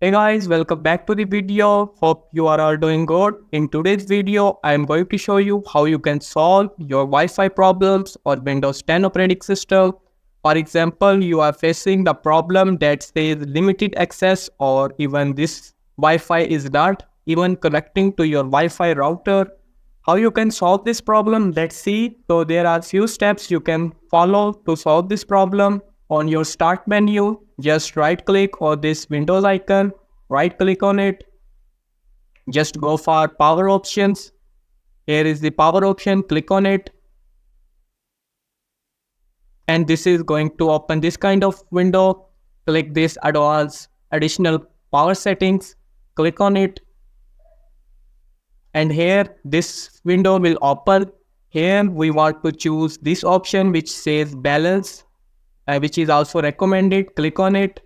Hey guys, welcome back to the video. Hope you are all doing good. In today's video, I am going to show you how you can solve your Wi-Fi problems on Windows 10 operating system. For example, you are facing the problem that says limited access or even this Wi-Fi is not even connecting to your Wi-Fi router. How you can solve this problem? Let's see. So there are few steps you can follow to solve this problem. On your start menu, just right click on this Windows icon, right click on it, just go for power options. Here is the power option, click on it, and this is going to open this kind of window. Click this advanced additional power settings, click on it, and here this window will open. Here we want to choose this option which says balance, which is also recommended. Click on it.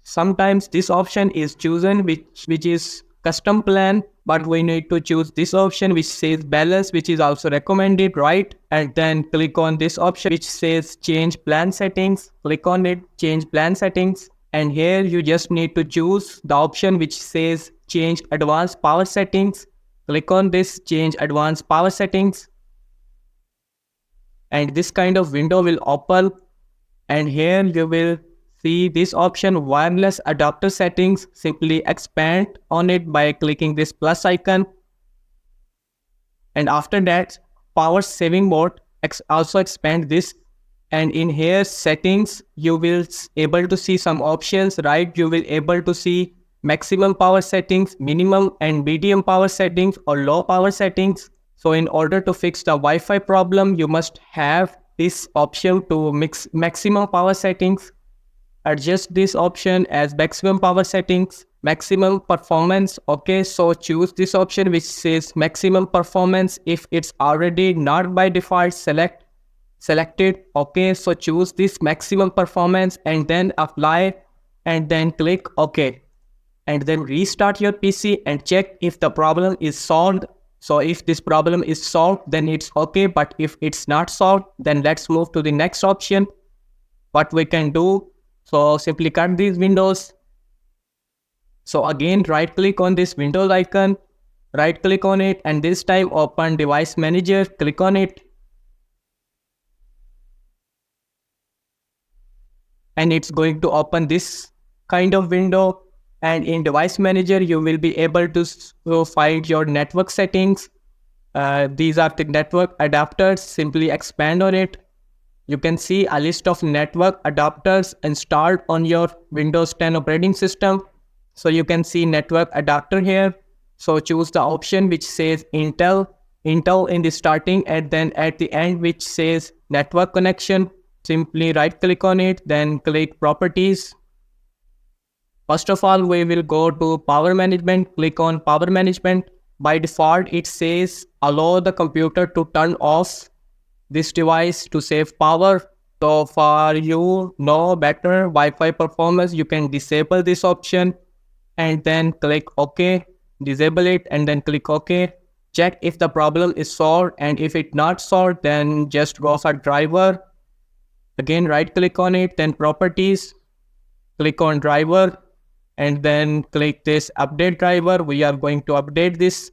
Sometimes this option is chosen which is custom plan, but we need to choose this option which says balance, which is also recommended, right? And then click on this option which says change plan settings. Click on it, change plan settings, and here you just need to choose the option which says change advanced power settings. Click on this change advanced power settings, and this kind of window will open. And here you will see this option wireless adapter settings. Simply expand on it by clicking this plus icon, and after that power saving mode, also expand this. And in here settings you will able to see some options, right? You will able to see maximum power settings, minimum and medium power settings, or low power settings. So in order to fix the Wi-Fi problem, you must have this option to mix maximum power settings. Adjust this option as maximum power settings, maximum performance. Okay, so choose this option which says maximum performance. If it's already not by default selected, okay, so choose this maximum performance and then apply, and then click OK, and then restart your PC and check if the problem is solved. So if this problem is solved, then it's okay, but if it's not solved, then let's move to the next option. What we can do, so simply cut these windows. So again, right click on this Windows icon, right click on it, and this time open device manager, click on it, and it's going to open this kind of window. And in device manager you will be able to find your network settings. These are the network adapters. Simply expand on it. You can see a list of network adapters installed on your Windows 10 operating system. So you can see network adapter here. So choose the option which says Intel in the starting, and then at the end which says network connection. Simply right click on it, then click properties. First of all, we will go to power management. Click on power management. By default, it says allow the computer to turn off this device to save power. So for you know better Wi-Fi performance, you can disable this option and then click OK. Disable it and then click OK. Check if the problem is solved, and if it's not solved, then just go for driver. Again, right click on it, then properties. Click on driver, and then click this update driver. We are going to update this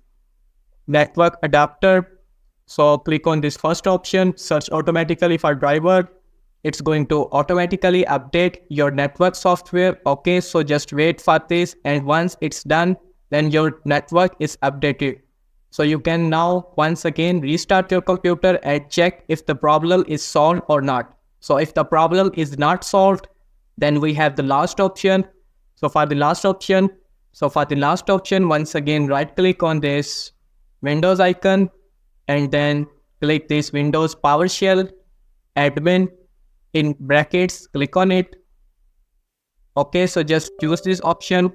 network adapter. So click on this first option, search automatically for driver. It's going to automatically update your network software. Okay, so just wait for this, and once it's done, then your network is updated. So you can now once again restart your computer and check if the problem is solved or not. So if the problem is not solved, then we have the last option. So for the last option, once again, right click on this Windows icon, and then click this Windows PowerShell admin in brackets, click on it. Okay, so just choose this option.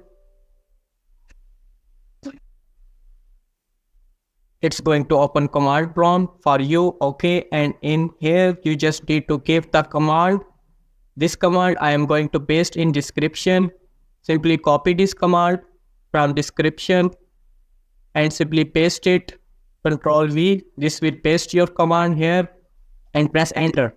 It's going to open command prompt for you. Okay, and in here you just need to give the command. This command I am going to paste in description. Simply copy this command from description and simply paste it. Control V. This will paste your command here, and press enter.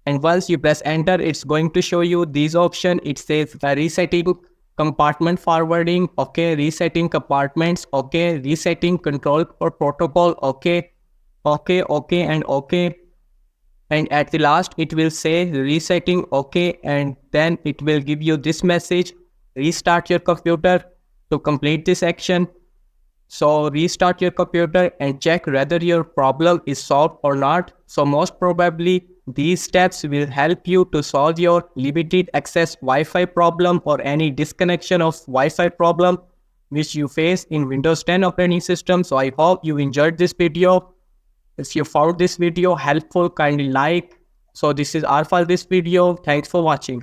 And once you press enter, it's going to show you these options. It says resetting compartment forwarding, okay, resetting compartments, okay, resetting control or protocol, okay, okay, and okay. And at the last, it will say resetting, okay, and then it will give you this message, restart your computer to complete this action. So restart your computer and check whether your problem is solved or not. So most probably these steps will help you to solve your limited access Wi-Fi problem or any disconnection of Wi-Fi problem which you face in Windows 10 operating system. So I hope you enjoyed this video. If you found this video helpful, kindly like. So this is all for this video. Thanks for watching.